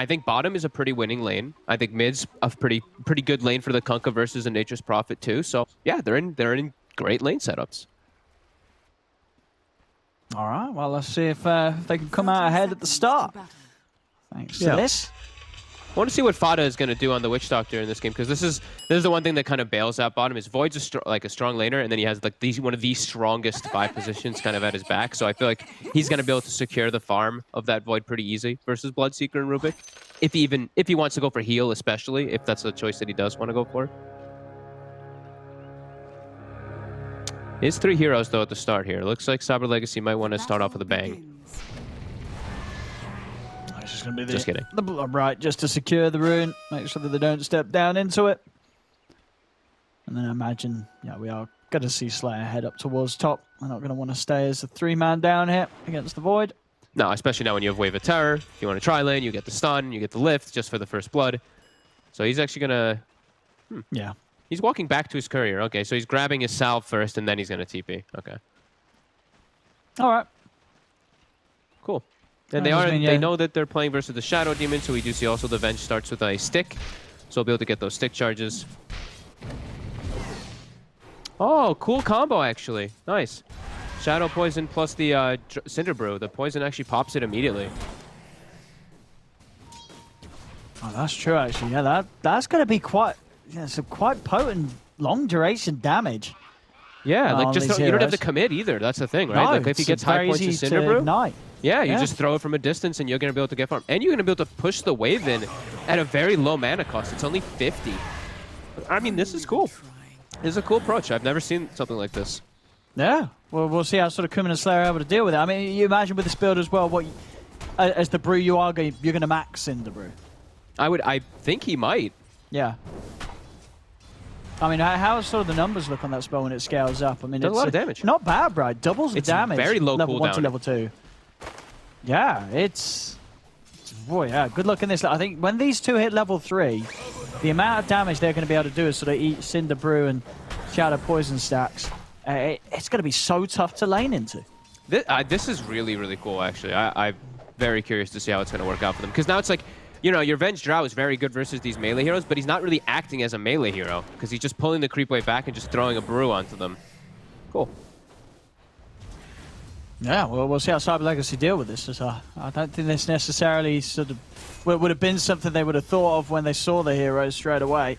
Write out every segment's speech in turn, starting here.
I think bottom is a pretty winning lane. I think mid's a pretty good lane for the Kunkka versus a Nature's Prophet too. So yeah, they're in great lane setups. All right, well, let's see if they can come out ahead at the start. Thanks to this. I want to see what Fada is going to do on the Witch Doctor in this game, because this is the one thing that kind of bails out bottom is Void's a strong laner, and then he has like one of the strongest 5 positions kind of at his back. So I feel like he's going to be able to secure the farm of that Void pretty easy versus Bloodseeker and Rubik. If he wants to go for heal, especially if that's a choice that he does want to go for. His 3 heroes though at the start here. Looks like Cyber Legacy might want to start off with a bang. Gonna be just kidding. The blob right, just to secure the rune, make sure that they don't step down into it. And then I imagine, yeah, we are going to see Slayer head up towards top. We're not going to want to stay as a 3-man down here against the Void. No, especially now when you have Wave of Terror. If you want to tri-lane, you get the stun, you get the lift just for the first blood. So he's actually going to... Yeah. He's walking back to his courier. Okay, so he's grabbing his salve first, and then he's going to TP. Okay. All right. Cool. And they know that they're playing versus the Shadow Demon, so we do see also the Venge starts with a stick. So we'll be able to get those stick charges. Oh, cool combo, actually. Nice. Shadow Poison plus the Cinder Brew. The poison actually pops it immediately. Oh, that's true, actually. Yeah, that's going to be quite potent, long-duration damage. Yeah, like just you don't have to commit either. That's the thing, right? No, like if he gets high points in Cinder Brew, ignite. Yeah, you just throw it from a distance and you're going to be able to get farm. And you're going to be able to push the wave in at a very low mana cost. It's only 50. I mean, this is cool. This is a cool approach. I've never seen something like this. Yeah, well, we'll see how sort of Kuman and Slayer are able to deal with it. I mean, you imagine with this build as well, what as the Brew you're going to max Cinder Brew. I think he might. Yeah. I mean, how sort of the numbers look on that spell when it scales up? I mean, it's a lot of damage. Not bad, right? Doubles the damage. Very low level cooldown. 1 to level 2. Yeah, boy, yeah, good luck in this. I think when these two hit level 3, the amount of damage they're going to be able to do is sort of eat Cinder Brew and Shadow Poison stacks. It's going to be so tough to lane into. This is really, really cool, actually. I'm very curious to see how it's going to work out for them. Because now it's like, you know, your Venge Drow is very good versus these melee heroes, but he's not really acting as a melee hero because he's just pulling the creep wave back and just throwing a brew onto them. Cool. Yeah, well, we'll see how Cyber Legacy deal with this. I don't think this necessarily sort of would have been something they would have thought of when they saw the heroes straight away.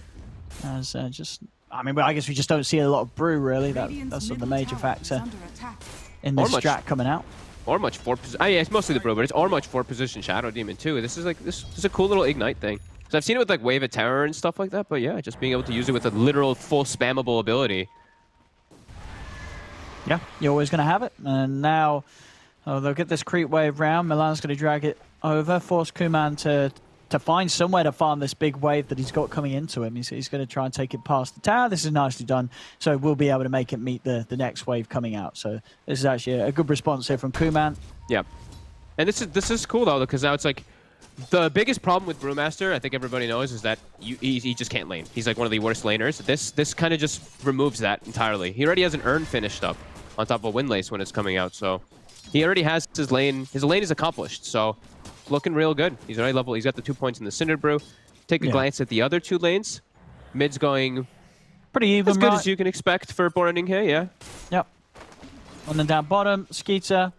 As I mean, I guess we just don't see a lot of brew really. That's sort of the major factor in this strat coming out. Or much 4 position. Yeah, it's mostly the brew, but it's or much 4 position Shadow Demon too. This is like this is a cool little ignite thing. So I've seen it with like Wave of Terror and stuff like that, but yeah, just being able to use it with a literal full spammable ability. Yeah, you're always going to have it. And now they'll get this creep wave round. Milan's going to drag it over, force Kuman to find somewhere to farm this big wave that he's got coming into him. He's going to try and take it past the tower. This is nicely done. So we'll be able to make it meet the next wave coming out. So this is actually a good response here from Kuman. Yeah. And this is cool, though, because now it's like the biggest problem with Brewmaster, I think everybody knows, is that he just can't lane. He's like one of the worst laners. This kind of just removes that entirely. He already has an urn finished up on top of a Windlace when it's coming out. So he already has his lane. His lane is accomplished. So looking real good. He's already level. He's got the 2 points in the Cinder Brew. Take a glance at the other 2 lanes. Mid's going pretty even, as good as you can expect for Borening here, yeah. Yep. And then down bottom, Skeeter.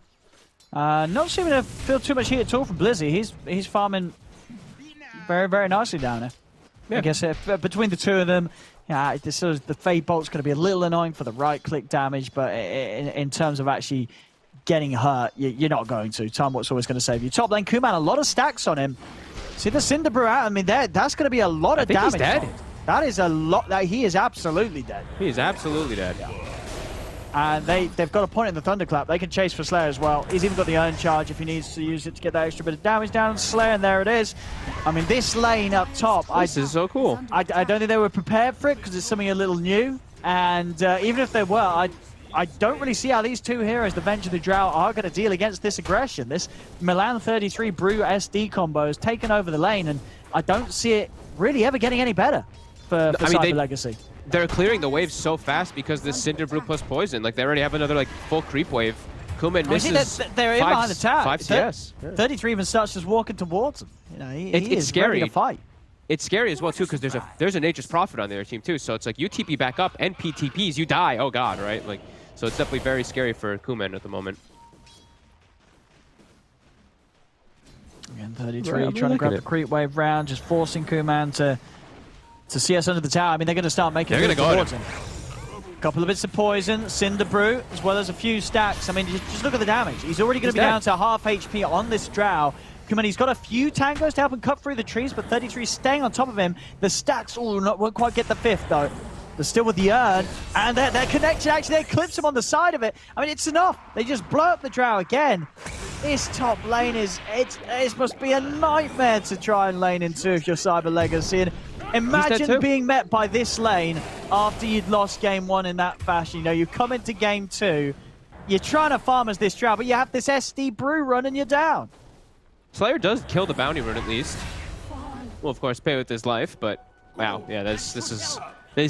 Not seeming to feel too much heat at all from Blizzy. He's farming very, very nicely down there. Yeah. I guess between the 2 of them, yeah, the Fade Bolt's going to be a little annoying for the right-click damage, but in terms of actually getting hurt, you're not going to. Timewat's always going to save you. Top lane, Kuman, a lot of stacks on him. See the Cinder Brew out? I mean, that's going to be a lot of damage. He's dead. That is a lot. He is absolutely dead. He is absolutely dead. Yeah. And they've got a point in the Thunderclap. They can chase for Slayer as well. He's even got the Urn Charge if he needs to use it to get that extra bit of damage down on Slayer, and there it is. I mean, this lane up top... This is so cool. I don't think they were prepared for it because it's something a little new. And even if they were, I don't really see how these 2 heroes, the Venge and the Drow, are going to deal against this aggression. This Milan 33 Brew SD combo has taken over the lane, and I don't see it really ever getting any better for Cyber Legacy. They're clearing the waves so fast because this Cinder Brew plus Poison. Like, they already have another, like, full creep wave Kuman You see misses they're in behind the tower. 5 CS. Yeah. 33 even starts just walking towards him. You know, he It's is scary. ready to fight. It's scary as well too because there's a Nature's Prophet on their team too. So it's like you TP back up and PTPs, you die. Oh god, right? Like so it's definitely very scary for Kuman at the moment. Again, 33 trying to grab the creep wave round, just forcing Kuman to CS under the tower. I mean, they're going to start making moves towards him. Couple of bits of poison, Cinder Brew, as well as a few stacks. I mean, just look at the damage. He's already going to be down to half HP on this Drow. Kuman, he's got a few tangos to help him cut through the trees, but 33 staying on top of him. The stacks won't quite get the 5th, though. They're still with the urn, and they're connected. Actually, they clips him on the side of it. I mean, it's enough. They just blow up the Drow again. This top lane it must be a nightmare to try and lane into if you're Cyber Legacy. And imagine being met by this lane after you'd lost game 1 in that fashion. You know, you come into game 2, you're trying to farm as this Drow, but you have this SD Brew run and you're down. Slayer does kill the bounty rune at least. Will of course pay with his life, but wow, yeah, this is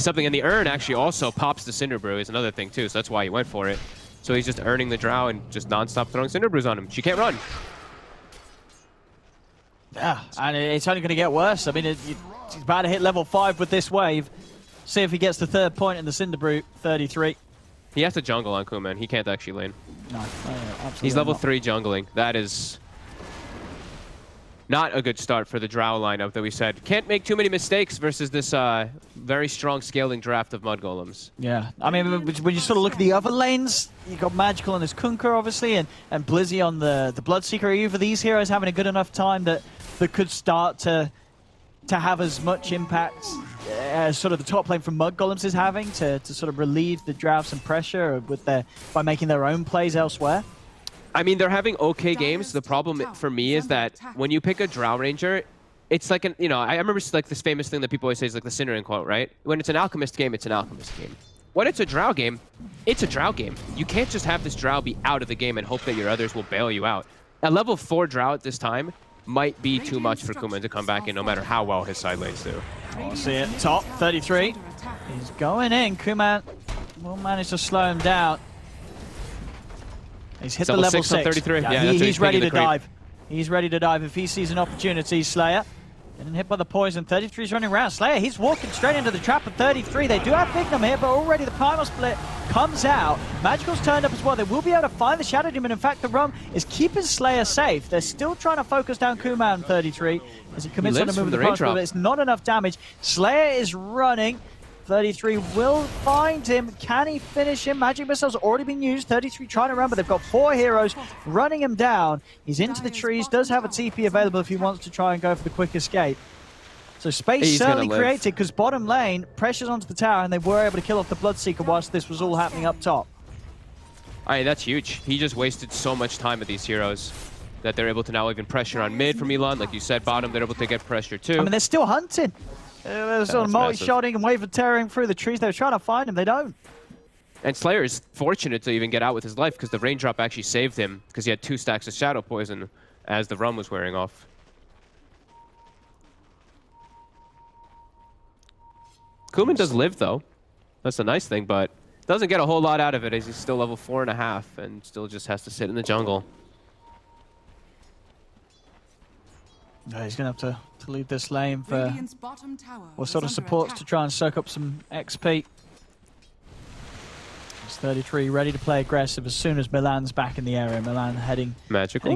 something. And the urn actually also pops the Cinder Brew is another thing too, so that's why he went for it. So he's just earning the Drow and just non-stop throwing Cinder Brews on him. She can't run. Yeah, and it's only going to get worse. I mean, he's about to hit level 5 with this wave. See if he gets the 3rd point in the Cinder Brew, 33. He has to jungle on Kuman. He can't actually lane. No, absolutely He's level not. 3 jungling. That is not a good start for the Drow lineup that we said. Can't make too many mistakes versus this very strong scaling draft of Mudgolems. Yeah, I mean, when you sort of look at the other lanes, you've got Magical on his Kunkka, obviously, and Blizzy on the Bloodseeker. Are either of these heroes having a good enough time that could start to have as much impact as sort of the top lane from Mudgolems is having to sort of relieve the Drow some pressure by making their own plays elsewhere? I mean, they're having okay games. The problem for me is that when you pick a Drow Ranger, it's like I remember like this famous thing that people always say is like the Cinderin quote, right? When it's an Alchemist game, it's an Alchemist game. When it's a Drow game, it's a Drow game. You can't just have this Drow be out of the game and hope that your others will bail you out. A level 4 Drow at this time might be too much for Kuman to come back in no matter how well his side lanes do. I'll see it. Top 33. He's going in. Kuman will manage to slow him down. He's hit the level 6. 33. Yeah, Yeah, he's ready to dive. He's ready to dive if he sees an opportunity. Slayer getting hit by the poison. 33's running around. Slayer, he's walking straight into the trap of 33. They do have Bignum here, but already the Primal Split comes out. Magical's turned up as well. They will be able to find the Shadow Demon. In fact, the Rum is keeping Slayer safe. They're still trying to focus down Kuman 33 as he commits on to move the Primal Split, but it's not enough damage. Slayer is running. 33 will find him. Can he finish him? Magic Missile's already been used. 33 trying to run, but they've got 4 heroes running him down. He's into the trees, does have a TP available if he wants to try and go for the quick escape. So space certainly created because bottom lane pressures onto the tower and they were able to kill off the Bloodseeker whilst this was all happening up top. Alright, that's huge. He just wasted so much time with these heroes that they're able to now even pressure on mid from Elon. Like you said, bottom, they're able to get pressure too. I mean, they're still hunting. They're sort of multi-shotting and wave of tearing through the trees. They were trying to find him. They don't. And Slayer is fortunate to even get out with his life because the raindrop actually saved him because he had 2 stacks of Shadow Poison as the Rum was wearing off. Kuman does live though. That's the nice thing, but doesn't get a whole lot out of it as he's still level 4.5 and still just has to sit in the jungle. No, he's going to have to leave this lane for what sort of supports to try and soak up some XP. It's 33 ready to play aggressive as soon as Milan's back in the area. Milan heading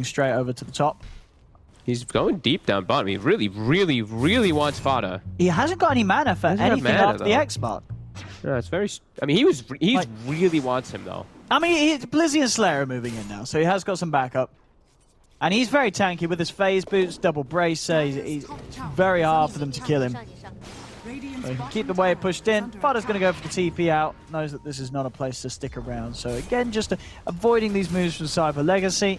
straight over to the top. He's going deep down bottom. He really, really, really wants Fada. He hasn't got any mana for anything after the X-Mark. Yeah, it's very... I mean, he really wants him, though. I mean, Blizzy and Slayer are moving in now, so he has got some backup. And he's very tanky with his phase boots, double bracer. He's very hard for them to kill him. So he can keep the wave pushed in. Fada's going to go for the TP out. Knows that this is not a place to stick around. So again, just avoiding these moves from Cyber Legacy.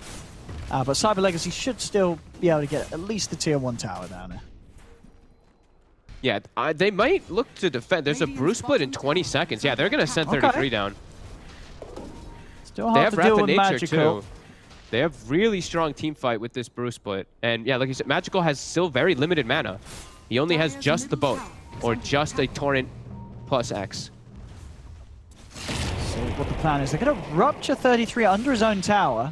But Cyber Legacy should still be able to get at least the tier 1 tower down there. Yeah, they might look to defend. There's a brew split in 20 seconds. Yeah, they're going to send 33 down. Still hard to deal with Magical. Too. They have really strong team fight with this brew split. And yeah, like you said, Magical has still very limited mana. He only has just the boat or just a torrent plus X. See what the plan is. They're going to rupture 33 under his own tower.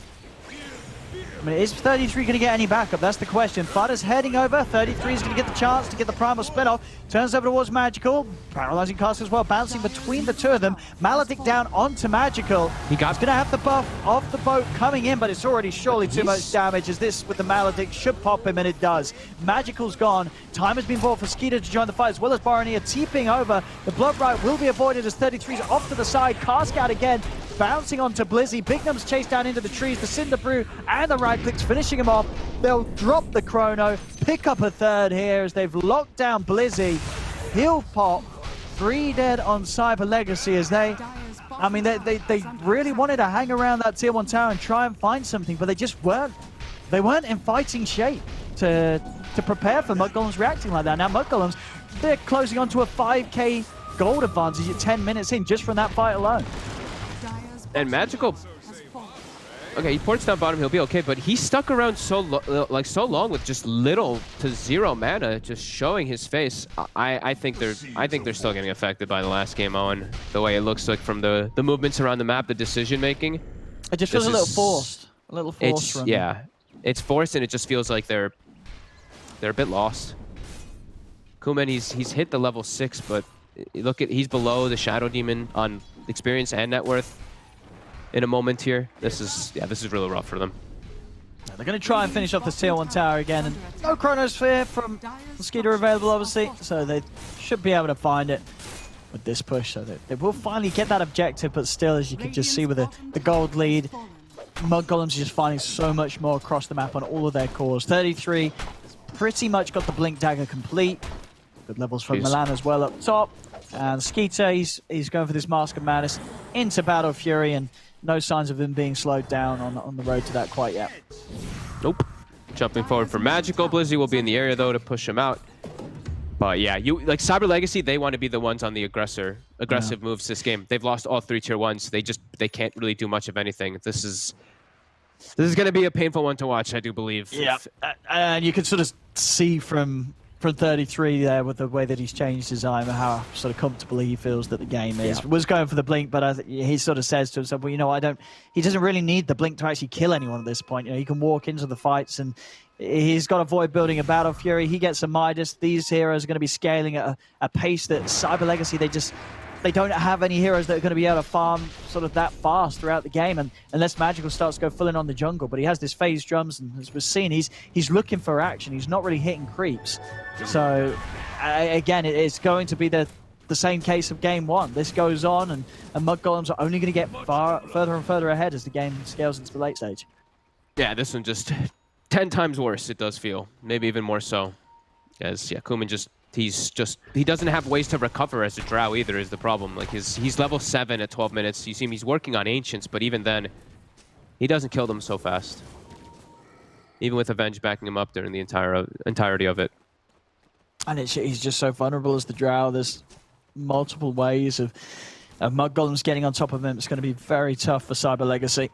I mean, is 33 going to get any backup? That's the question. Flutter's heading over. 33 is going to get the chance to get the primal spin off. Turns over towards Magical. Paralyzing cast as well, bouncing between the two of them. Maledict down onto Magical. He's going to have the buff off the boat coming in, but it's already surely too much damage, as this with the Maledict should pop him, and it does. Magical's gone. Time has been bought for Skeeter to join the fight, as well as Boromir TPing over. The Blood Riot will be avoided as 33's off to the side. Cask out again. Bouncing onto Blizzy. Bignum's chased down into the trees. The Cinder Brew and the right clicks finishing him off. They'll drop the Chrono, pick up a third here as they've locked down Blizzy. He'll pop. 3 dead on Cyber Legacy as they really wanted to hang around that tier 1 tower and try and find something, but they just weren't. They weren't in fighting shape to prepare for Mudgolems reacting like that. Now Mudgolems, they're closing onto a 5k gold advantage at 10 minutes in just from that fight alone. And Magical, okay, he ports down bottom, he'll be okay, but he stuck around so long with just little to zero mana, just showing his face. I think they're still getting affected by the last game on the way it looks like from the movements around the map, the decision making. It just feels a little forced. A little forced from yeah, it's forced, and it just feels like they're a bit lost. Kuman, he's hit the level 6, but he's below the Shadow Demon on experience and net worth. In a moment here, this is really rough for them. They're going to try and finish off the tier 1 tower again, and no Chronosphere from Skeeter available, obviously, so they should be able to find it with this push. So they will finally get that objective, but still, as you can just see with the gold lead, Mudgolems are just finding so much more across the map on all of their cores. 33 pretty much got the Blink Dagger complete. Good levels from Milan as well up top. And Skeeter, he's going for this Mask of Madness into Battle Fury, and no signs of him being slowed down on the road to that quite yet. Nope. Jumping forward for Magical. Blizzy will be in the area, though, to push him out. But yeah, like Cyber Legacy, they want to be the ones on the aggressive moves this game. They've lost all 3 tier 1s. They can't really do much of anything. This is going to be a painful one to watch, I do believe. Yeah, and you can sort of see from 33 there with the way that he's changed his aim, how sort of comfortable he feels that the game is. Was going for the blink, but he sort of says to himself, well, you know, he doesn't really need the blink to actually kill anyone at this point. You know, he can walk into the fights, and he's got to avoid building a Battle Fury. He gets a Midas. These heroes are going to be scaling at a pace that Cyber Legacy, they don't have any heroes that are going to be able to farm sort of that fast throughout the game, and unless Magical starts to go full in on the jungle. But he has this phase drums, and as we've seen, he's looking for action. He's not really hitting creeps. So again, it's going to be the same case of game 1. This goes on, and Mudgolems are only going to get further and further ahead as the game scales into the late stage. Yeah, this one just 10 times worse, it does feel. Maybe even more so. As Kuman he doesn't have ways to recover as a drow either, is the problem. Like he's level 7 at 12 minutes. You see him, he's working on Ancients, but even then, he doesn't kill them so fast. Even with Avenge backing him up during the entirety of it. And he's just so vulnerable as the drow. There's multiple ways of Mudgolems getting on top of him. It's going to be very tough for Cyber Legacy.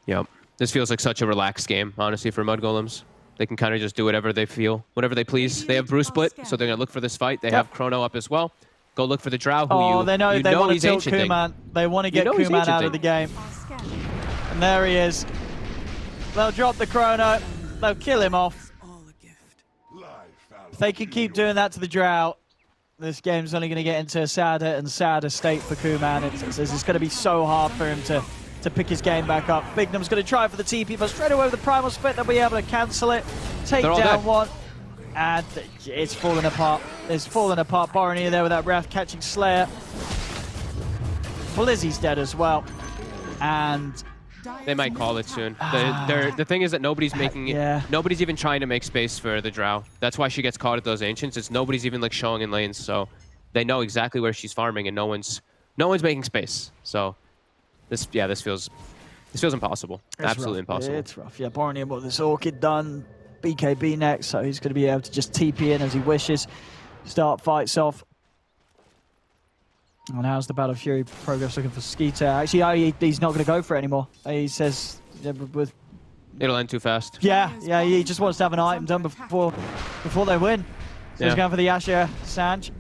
Yep. This feels like such a relaxed game, honestly, for Mudgolems. They can kind of just do whatever they feel, whatever they please. They have Brew Split, so they're going to look for this fight. They have Chrono up as well. Go look for the Drow, who they know they want to tilt Kuman. They want to get Kuman out of the game. And there he is. They'll drop the Chrono. They'll kill him off. If they can keep doing that to the Drow, this game's only going to get into a sadder and sadder state for Kuman. It's going to be so hard for him to pick his game back up. Bignum's going to try for the TP, but straight away with the Primal Split, they'll be able to cancel it. Take down one. And it's falling apart. It's falling apart. Boromir there with that Wrath catching Slayer. Blizzy's dead as well. And they might call it soon. The thing is that nobody's making it. Nobody's even trying to make space for the Drow. That's why she gets caught at those Ancients. It's nobody's even like showing in lanes, so they know exactly where she's farming, and no one's making space. So this feels impossible. Absolutely impossible. It's rough. Yeah, Boromir with this Orchid done. BKB next, so he's going to be able to just TP in as he wishes. Start fights off. And how's the Battle Fury progress looking for Skeeter? Actually, he's not going to go for it anymore. He says it'll end too fast. Yeah, he just wants to have an item done before they win. So he's going for the Asher Sanj.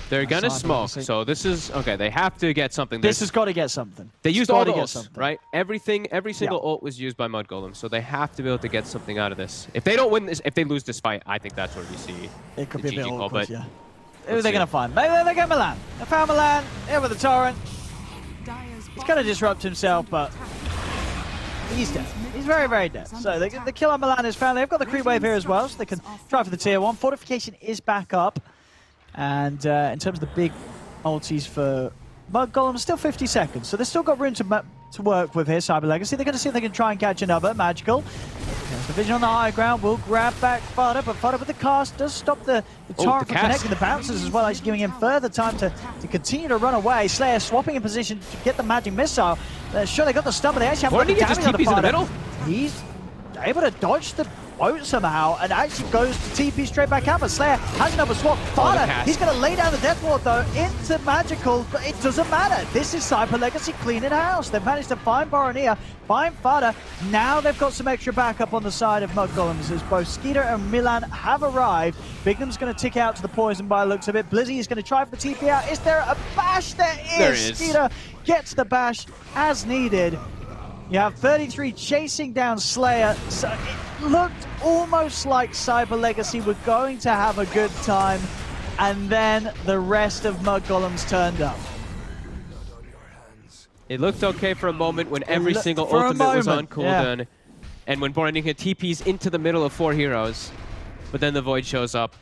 They're gonna Cyber smoke, Legacy. so this is okay. They have to get something. This has got to get something. They It's used all gotta get those, something. right? Every single ult was used by Mudgolems, so they have to be able to get something out of this. If they don't win this, if they lose this fight, I think that's where we see It could the be a bit GG call, awkward, but yeah. Who are they see. going to find? Maybe they get Milan. They found Milan. Here with the Torrent. He's going to disrupt himself, but he's dead. He's very, very dead. So the kill on Milan is found. They've got the creep wave here as well, so they can try for the tier 1. Fortification is back up. And in terms of the big ultis for Mudgolems, still 50 seconds. So they've still got room to work with here, Cyber Legacy. They're going to see if they can try and catch another. Magical. There's the vision on the high ground. Will grab back Fada, but Fada with the cast does stop the Torrent from connecting the bouncers as well, as giving him further time to continue to run away. Slayer swapping in position to get the magic missile. Sure, they got the stun, but they actually haven't got the damage on the TPs in the Fada. middle? He's able to dodge the boat somehow and actually goes to TP straight back out, but Slayer has another swap. Fada, he's going to lay down the death ward though into Magical, but it doesn't matter. This is Cyber Legacy cleaning house. They've managed to find Baronia, find Fada. Now they've got some extra backup on the side of Mudgolems as both Skeeter and Milan have arrived. Bignum's going to tick out to the poison by the looks of it. Blizzy is going to try for the TP out. Is there a bash? There is. Skeeter gets the bash as needed. You have 33 chasing down Slayer. So it looked almost like Cyber Legacy were going to have a good time, and then the rest of Mudgolems turned up. It looked okay for a moment when every single ultimate was on cooldown, and when Boranika TPs into the middle of 4 heroes, but then the Void shows up,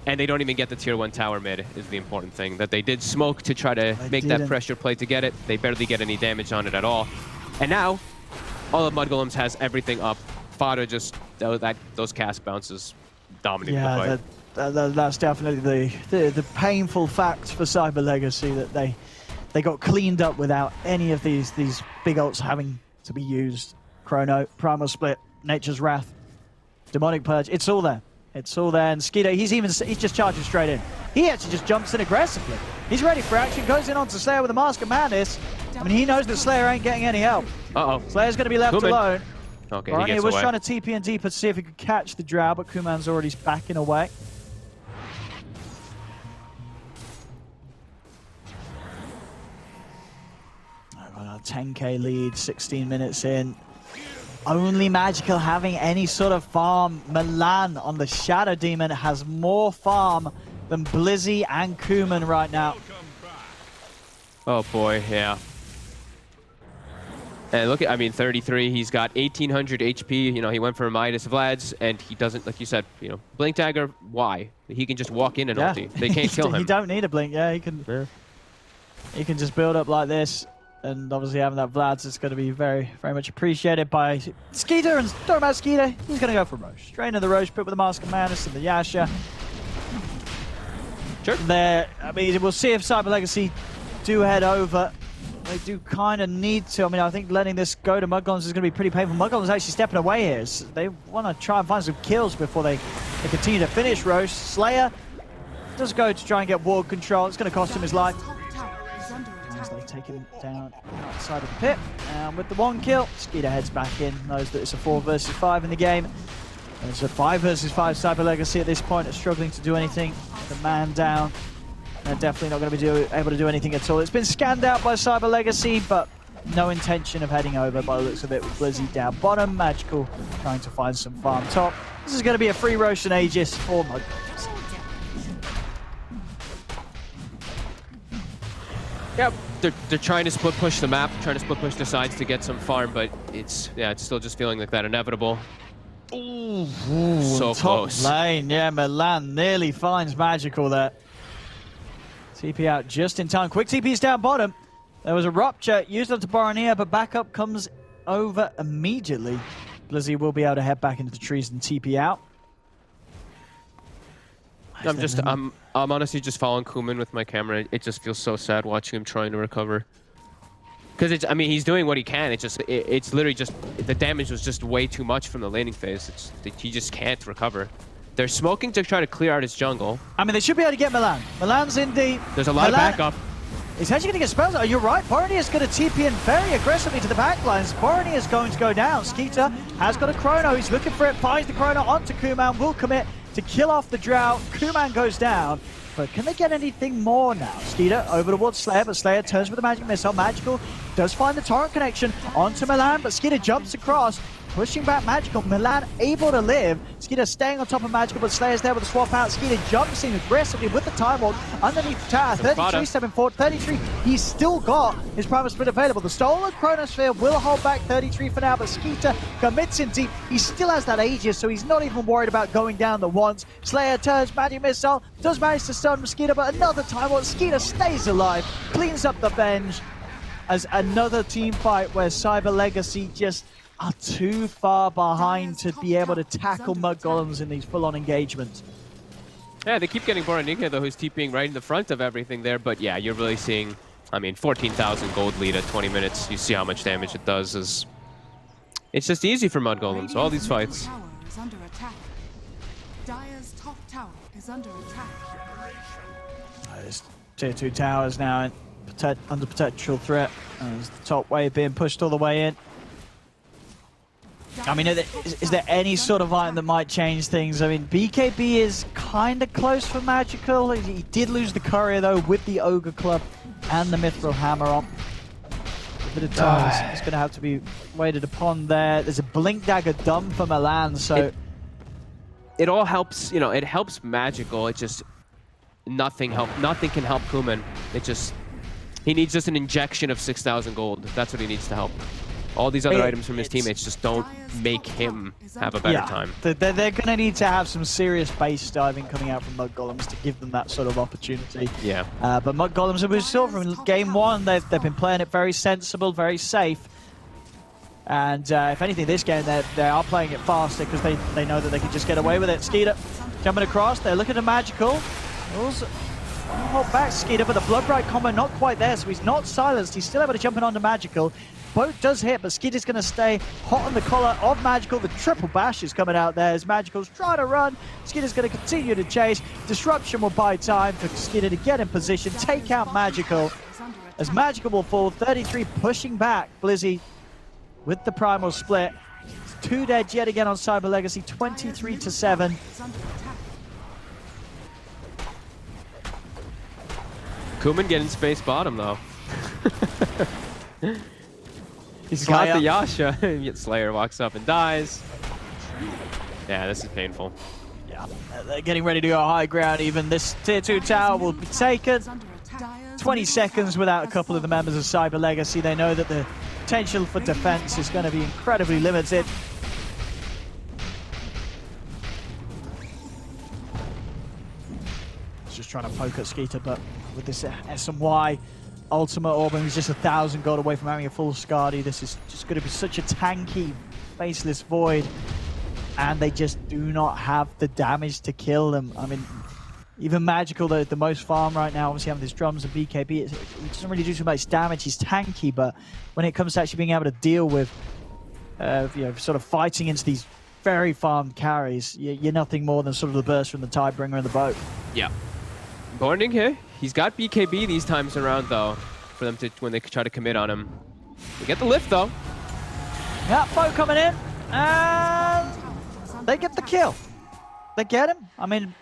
and they don't even get the tier 1 tower mid is the important thing. That they did smoke to try to make that pressure play to get it. They barely get any damage on it at all. And now, all of Mudgolems has everything up. Fada just, those cast bounces dominated the fight. That's definitely the painful fact for Cyber Legacy, that they got cleaned up without any of these big ults having to be used. Chrono, Primal Split, Nature's Wrath, Demonic Purge, it's all there. It's all there, and Skeeter, he's just charging straight in. He actually just jumps in aggressively. He's ready for action, goes in onto Slayer with a Mask of Madness. I mean, he knows that Slayer ain't getting any help. Uh-oh. Slayer's going to be left alone. Okay, Barney he gets was away. trying to TP in deeper to see if he could catch the Drow, but Kuman's already backing away. A 10k lead, 16 minutes in. Only Magical having any sort of farm. Milan on the Shadow Demon has more farm than Blizzy and Kuman right now. Oh boy, yeah. And look at, I mean, 33, he's got 1800 HP, you know, he went for Midas Vlad's, and he doesn't, like you said, you know, Blink Dagger, why? He can just walk in and ulti. They can't kill him. He don't need a Blink, he can just build up like this, and obviously having that Vlad's is going to be very, very much appreciated by Skeeter, and talking about Skeeter, he's going to go for Roche. Straight into the Roche pit with the Mask of Madness and the Yasha. Sure. There, I mean, we'll see if Cyber Legacy do head over. They do kind of need to. I mean, I think letting this go to Mudgolems is going to be pretty painful. Mudgolems actually stepping away here. So they want to try and find some kills before they continue to finish Roche. Slayer does go to try and get ward control. It's going to cost him his life. As they take him down outside of the pit. And with the 1 kill, Skeeter heads back in. Knows that it's a 4 versus 5 in the game. And it's a 5 versus 5 Cyber Legacy at this point. Are struggling to do anything. The man down. They're definitely not going to be able to do anything at all. It's been scanned out by Cyber Legacy, but no intention of heading over by the looks of it, with Blizzy down bottom. Magical trying to find some farm top. This is going to be a free Roche and Aegis for Mudgolems. Yeah, they're trying to split push the map, trying to split push the sides to get some farm, but it's still just feeling like that inevitable. Ooh, so close. Lane, Milan nearly finds Magical there. TP out just in time. Quick TP's down bottom. There was a rupture used onto Baronia, but backup comes over immediately. Blizzy will be able to head back into the trees and TP out. I'm honestly just following Kuman with my camera. It just feels so sad watching him trying to recover. Because I mean, he's doing what he can. It's literally just, the damage was just way too much from the laning phase. He just can't recover. They're smoking to try to clear out his jungle. I mean, they should be able to get Milan. Milan's in deep. There's a lot of backup. He's actually going to get spells. Oh, you're right. Barney is going to TP in very aggressively to the backlines. Barney is going to go down. Skeeter has got a Chrono. He's looking for it. Finds the Chrono onto Kuman. Will commit to kill off the Drow. Kuman goes down. but can they get anything more now? Skeeter over towards Slayer, but Slayer turns with the magic missile. Magical does find the torrent connection onto Milan, but Skeeter jumps across, pushing back Magical. Milan able to live. Skeeter staying on top of Magical, but Slayer's there with the swap out. Skeeter jumps in aggressively with the time walk underneath the tower. 33 stepping forward. 33. He's still got his Primal Split available. The stolen Chronosphere will hold back 33 for now, but Skeeter commits in deep. He still has that Aegis, so he's not even worried about going down the once. Slayer turns, magic missile, does manage to stun Skeeter, but another time walk. Skeeter stays alive, cleans up the Venge as another team fight where Cyber Legacy just are too far behind to be able to tackle Mudgolems in these full-on engagements. Yeah, they keep getting Boraninka, though, who's TPing right in the front of everything there. But yeah, you're really seeing, I mean, 14,000 gold lead at 20 minutes. You see how much damage it does. It's just easy for Mudgolems, all these fights. Dire's top tower is under attack. There's tier 2 towers now under potential threat. There's the top wave being pushed all the way in. I mean, is there any sort of item that might change things? I mean, BKB is kind of close for Magical. He did lose the Courier, though, with the Ogre Club and the Mithril Hammer on. A bit of time is going to have to be waited upon there. There's a Blink Dagger done for Milan, so... It all helps, you know, it helps Magical. It just... Nothing can help Kuman. It just... He needs just an injection of 6,000 gold. That's what he needs to help. All these other items from his teammates just don't make him have a better time. They're going to need to have some serious base diving coming out from Mudgolems to give them that sort of opportunity. Yeah. But Mudgolems, we saw from game one, they've been playing it very sensible, very safe. And if anything, this game, they are playing it faster because they know that they can just get away with it. Skeeter jumping across, they're looking at Magical. Hold back Skeeter, but the Bloodbright combo not quite there, so he's not silenced. He's still able to jump in onto Magical. Boat does hit, but Skeeter's going to stay hot on the collar of Magical. The triple bash is coming out there as Magical's trying to run. Skeeter's going to continue to chase. Disruption will buy time for Skeeter to get in position, take out Magical. As Magical will fall, 33 pushing back Blizzy with the Primal Split. 2 dead yet again on Cyber Legacy, 23-7. Kuman getting space bottom, though. He's got the Yasha, yet Slayer walks up and dies. Yeah, this is painful. Yeah, they're getting ready to go high ground even. This tier 2 tower will be taken. 20 seconds without a couple of the members of Cyber Legacy. They know that the potential for defense is going to be incredibly limited. Just trying to poke at Skeeter, but with this SMY Ultimate Orb, and he's just 1,000 gold away from having a full Skadi. This is just going to be such a tanky, faceless Void, and they just do not have the damage to kill them. I mean, even Magical, the most farm right now, obviously having his drums and BKB, it doesn't really do too much damage. He's tanky, but when it comes to actually being able to deal with, you know, sort of fighting into these very farmed carries, you're nothing more than sort of the burst from the Tidebringer and the boat. Yeah. Borning here. He's got BKB these times around, though, for them to, when they try to commit on him. They get the lift, though. Yeah, boat coming in, and they get the kill. They get him. I mean,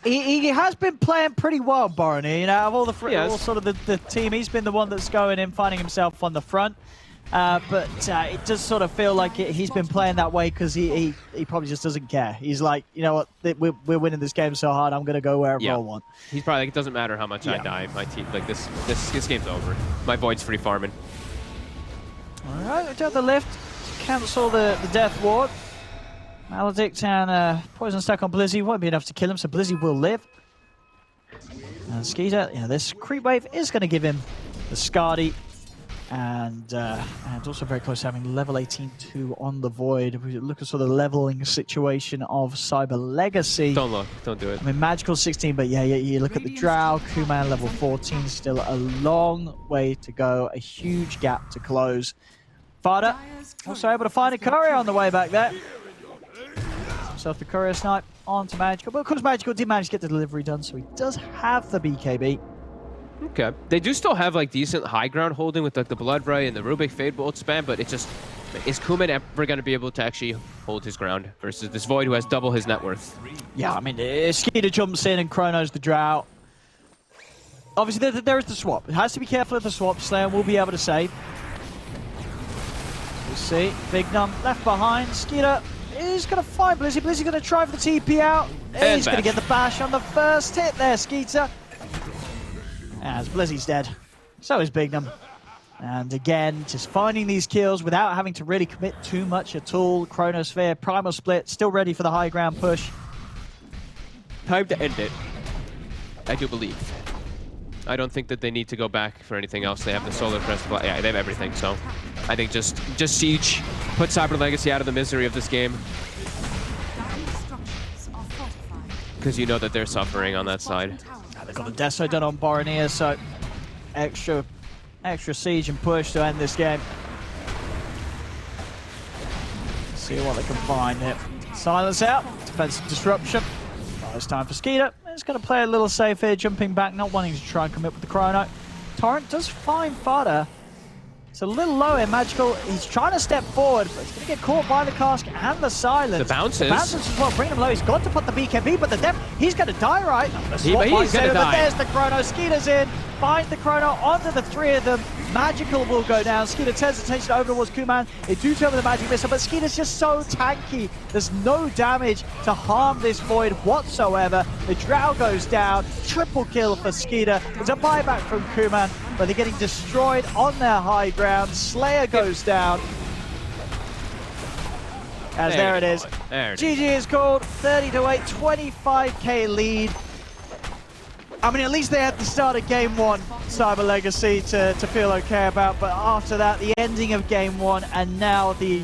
he has been playing pretty well, Borony. You know, of all the all sort of the team, he's been the one that's going in, finding himself on the front. But it does sort of feel like he's been playing that way because he probably just doesn't care. He's like, you know what, we're winning this game so hard, I'm going to go wherever I want. He's probably like, it doesn't matter how much I die. My team, like this game's over. My Void's free farming. All right, we do have the lift. Cancel the Death Ward. Maledict and Poison Stack on Blizzy won't be enough to kill him, so Blizzy will live. And Skeeter, yeah, this creep wave is going to give him the Skadi. And also very close to having level 18-2 on the Void. We look at sort of the leveling situation of Cyber Legacy. Don't look, don't do it. I mean, Magical 16, but yeah, you look at the Drow, Kuman level 14, still a long way to go, a huge gap to close. Fada also able to find a Courier on the way back there. Himself the Courier snipe onto Magical, but of course Magical did manage to get the delivery done, so he does have the BKB. Okay. They do still have like decent high ground holding with like the Bloodbright and the Rubik Fade Bolt spam, but it just... Is Kuman ever going to be able to actually hold his ground versus this Void who has double his net worth? Yeah, I mean, Skeeter jumps in and Chronos the Drow. Obviously, there is the swap. It has to be careful of the swap. Slayer will be able to save. We'll see. Big Num left behind. Skeeter is going to find Blizzy. Blizzy going to try for the TP out. He's going to get the bash on the first hit there, Skeeter. As Blizzy's dead. So is Big Num. And again, just finding these kills without having to really commit too much at all. Chronosphere, Primal Split, still ready for the high ground push. Time to end it. I do believe. I don't think that they need to go back for anything else. They have the Solar Crest. Yeah, they have everything. So I think just Siege, put Cyber Legacy out of the misery of this game. Because you know that they're suffering on that side. They've got the Deso done on Boronier, so extra siege and push to end this game. See what they can find here. Silence out, defensive disruption. It's time for Skeeter. He's going to play a little safe here, jumping back, not wanting to try and commit with the Chrono. Torrent does find fodder. It's a little low here, Magical. He's trying to step forward, but he's going to get caught by the cask and the silence. The bounces. The bounces as well, bring him low. He's got to put the BKB, but the depth, he's going to die, right? He's going to die. But there's the Chrono. Skeeter's in. Finds the Chrono onto the three of them. Magical will go down. Skeeter turns attention over towards Kuman. They do turn with the Magic Missile, but Skeeter's just so tanky. There's no damage to harm this Void whatsoever. The Drow goes down. Triple kill for Skeeter. It's a buyback from Kuman, but they're getting destroyed on their high ground. Slayer goes down. As there it is. GG is called. 30-8, 25k lead. I mean, at least they had the start of Game 1, Cyber Legacy, to feel okay about, but after that, the ending of Game 1, and now the